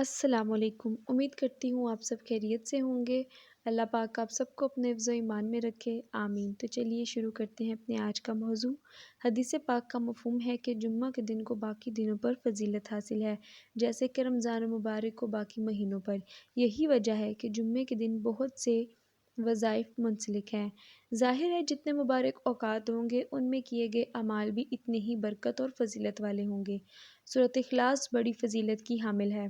السلام علیکم۔ امید کرتی ہوں آپ سب خیریت سے ہوں گے۔ اللہ پاک آپ سب کو اپنے حفظ و ایمان میں رکھے، آمین۔ تو چلیے شروع کرتے ہیں اپنے آج کا موضوع۔ حدیث پاک کا مفہوم ہے کہ جمعہ کے دن کو باقی دنوں پر فضیلت حاصل ہے، جیسے کہ رمضان مبارک کو باقی مہینوں پر۔ یہی وجہ ہے کہ جمعے کے دن بہت سے وظائف منسلک ہیں۔ ظاہر ہے جتنے مبارک اوقات ہوں گے ان میں کیے گئے اعمال بھی اتنے ہی برکت اور فضیلت والے ہوں گے۔ سورۃ اخلاص بڑی فضیلت کی حامل ہے۔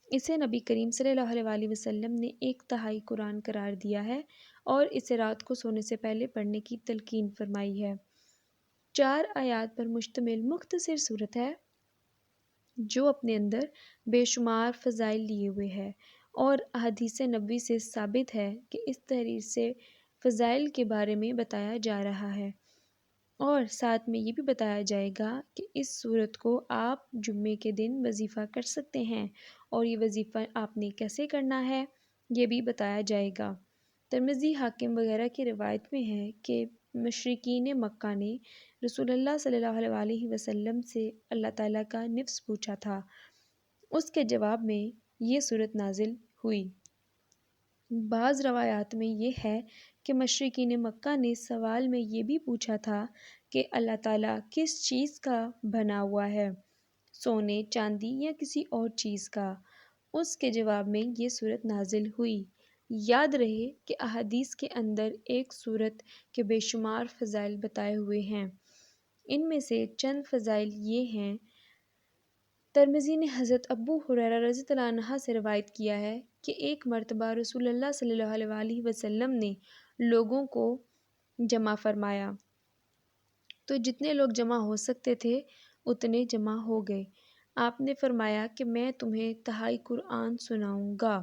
اسے نبی کریم صلی اللہ علیہ وسلم نے ایک تہائی قرآن قرار دیا ہے اور اسے رات کو سونے سے پہلے پڑھنے کی تلقین فرمائی ہے۔ 4 آیات پر مشتمل مختصر صورت ہے جو اپنے اندر بے شمار فضائل لیے ہوئے ہے، اور احادیث نبوی سے ثابت ہے کہ اس تحریر سے فضائل کے بارے میں بتایا جا رہا ہے، اور ساتھ میں یہ بھی بتایا جائے گا کہ اس صورت کو آپ جمعے کے دن وظیفہ کر سکتے ہیں، اور یہ وظیفہ آپ نے کیسے کرنا ہے یہ بھی بتایا جائے گا۔ ترمذی، حاکم وغیرہ کی روایت میں ہے کہ مشرکین مکہ نے رسول اللہ صلی اللہ علیہ وسلم سے اللہ تعالیٰ کا نفس پوچھا تھا۔ اس کے جواب میں یہ صورت نازل ہوئی۔ بعض روایات میں یہ ہے کہ مشرکین مکہ نے سوال میں یہ بھی پوچھا تھا کہ اللہ تعالیٰ کس چیز کا بنا ہوا ہے، سونے، چاندی یا کسی اور چیز کا؟ اس کے جواب میں یہ صورت نازل ہوئی۔ یاد رہے کہ احادیث کے اندر ایک صورت کے بے شمار فضائل بتائے ہوئے ہیں۔ ان میں سے چند فضائل یہ ہیں۔ ترمذی نے حضرت ابو ہریرہ رضی اللہ عنہ سے روایت کیا ہے کہ ایک مرتبہ رسول اللہ صلی اللہ علیہ وسلم نے لوگوں کو جمع فرمایا، تو جتنے لوگ جمع ہو سکتے تھے اتنے جمع ہو گئے۔ آپ نے فرمایا کہ میں تمہیں تہائی قرآن سناؤں گا،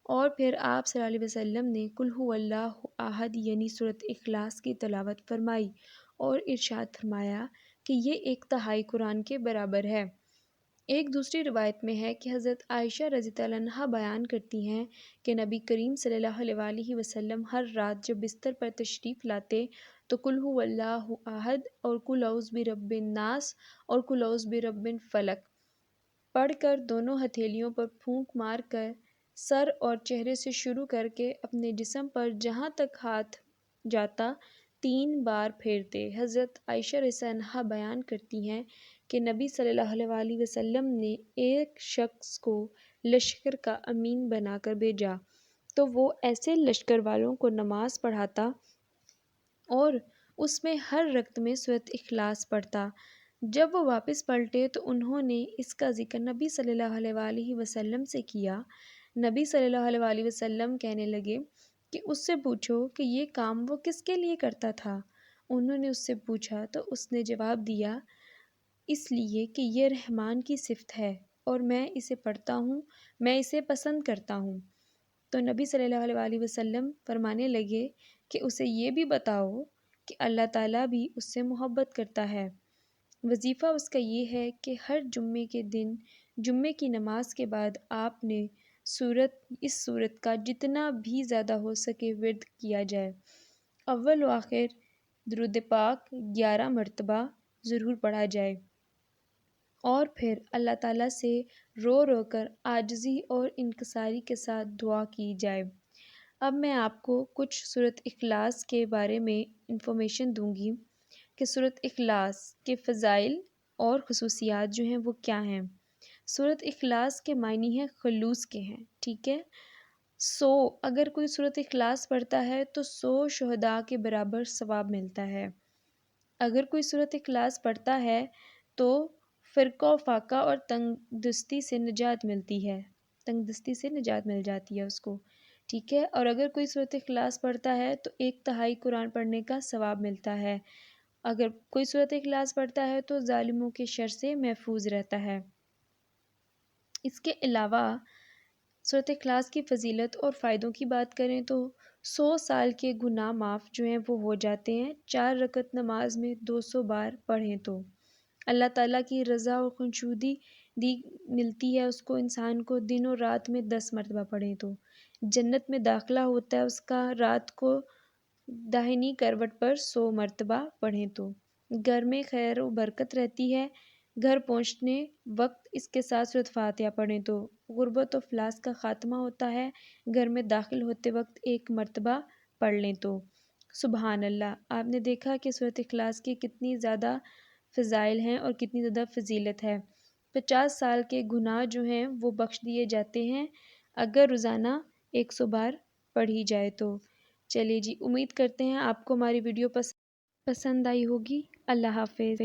اور پھر آپ صلی اللہ علیہ وسلم نے قل ھو اللہ احد یعنی سورۃ اخلاص کی تلاوت فرمائی اور ارشاد فرمایا کہ یہ ایک تہائی قرآن کے برابر ہے۔ ایک دوسری روایت میں ہے کہ حضرت عائشہ رضی اللہ عنہا بیان کرتی ہیں کہ نبی کریم صلی اللہ علیہ وسلم ہر رات جب بستر پر تشریف لاتے تو قل ھو اللہ احد اور قل اعوذ برب الناس اور قل اعوذ برب الفلق پڑھ کر دونوں ہتھیلیوں پر پھونک مار کر سر اور چہرے سے شروع کر کے اپنے جسم پر جہاں تک ہاتھ جاتا 3 بار پھیرتے۔ حضرت عائشہ رضی اللہ عنہا بیان کرتی ہیں کہ نبی صلی اللہ علیہ وسلم نے ایک شخص کو لشکر کا امین بنا کر بھیجا، تو وہ ایسے لشکر والوں کو نماز پڑھاتا اور اس میں ہر رکعت میں سورۃ اخلاص پڑھتا۔ جب وہ واپس پلٹے تو انہوں نے اس کا ذکر نبی صلی اللہ علیہ وسلم سے کیا۔ نبی صلی اللہ علیہ وسلم کہنے لگے کہ اس سے پوچھو کہ یہ کام وہ کس کے لیے کرتا تھا؟ انہوں نے اس سے پوچھا تو اس نے جواب دیا، اس لیے کہ یہ رحمان کی صفت ہے اور میں اسے پڑھتا ہوں، میں اسے پسند کرتا ہوں۔ تو نبی صلی اللہ علیہ وسلم فرمانے لگے کہ اسے یہ بھی بتاؤ کہ اللہ تعالیٰ بھی اس سے محبت کرتا ہے۔ وظیفہ اس کا یہ ہے کہ ہر جمعے کے دن جمعے کی نماز کے بعد آپ نے اس صورت کا جتنا بھی زیادہ ہو سکے ورد کیا جائے۔ اول و آخر درود پاک 11 مرتبہ ضرور پڑھا جائے، اور پھر اللہ تعالیٰ سے رو رو کر عاجزی اور انکساری کے ساتھ دعا کی جائے۔ اب میں آپ کو کچھ سورۃ اخلاص کے بارے میں انفارمیشن دوں گی کہ سورۃ اخلاص کے فضائل اور خصوصیات جو ہیں وہ کیا ہیں۔ سورۃ اخلاص کے معنی ہیں خلوص کے ہیں، ٹھیک ہے۔ اگر کوئی سورۃ اخلاص پڑھتا ہے تو 100 شہداء کے برابر ثواب ملتا ہے۔ اگر کوئی سورۃ اخلاص پڑھتا ہے تو فرقہ و فاقہ اور تنگ دستی سے نجات ملتی ہے، تنگ دستی سے نجات مل جاتی ہے اس کو، ٹھیک ہے۔ اور اگر کوئی سورۃ اخلاص پڑھتا ہے تو 1 تہائی قرآن پڑھنے کا ثواب ملتا ہے۔ اگر کوئی سورۃ اخلاص پڑھتا ہے تو ظالموں کے شر سے محفوظ رہتا ہے۔ اس کے علاوہ سورۃ اخلاص کی فضیلت اور فائدوں کی بات کریں تو 100 سال کے گناہ معاف جو ہیں وہ ہو جاتے ہیں 4 رکعت نماز میں 200 بار پڑھیں تو۔ اللہ تعالیٰ کی رضا اور خشنودی ملتی ہے اس کو، انسان کو دن اور رات میں 10 مرتبہ پڑھیں تو۔ جنت میں داخلہ ہوتا ہے اس کا رات کو داہنی کروٹ پر 100 مرتبہ پڑھیں تو۔ گھر میں خیر و برکت رہتی ہے، گھر پہنچنے وقت اس کے ساتھ سورۃ فاتحہ پڑھیں تو غربت و افلاس کا خاتمہ ہوتا ہے۔ گھر میں داخل ہوتے وقت ایک مرتبہ پڑھ لیں تو سبحان اللہ۔ آپ نے دیکھا کہ سورۃ اخلاص کی کتنی زیادہ فضائل ہیں اور کتنی زیادہ فضیلت ہے۔ 50 سال کے گناہ جو ہیں وہ بخش دیے جاتے ہیں اگر روزانہ 100 بار پڑھی جائے تو۔ چلیے جی، امید کرتے ہیں آپ کو ہماری ویڈیو پسند آئی ہوگی۔ اللہ حافظ۔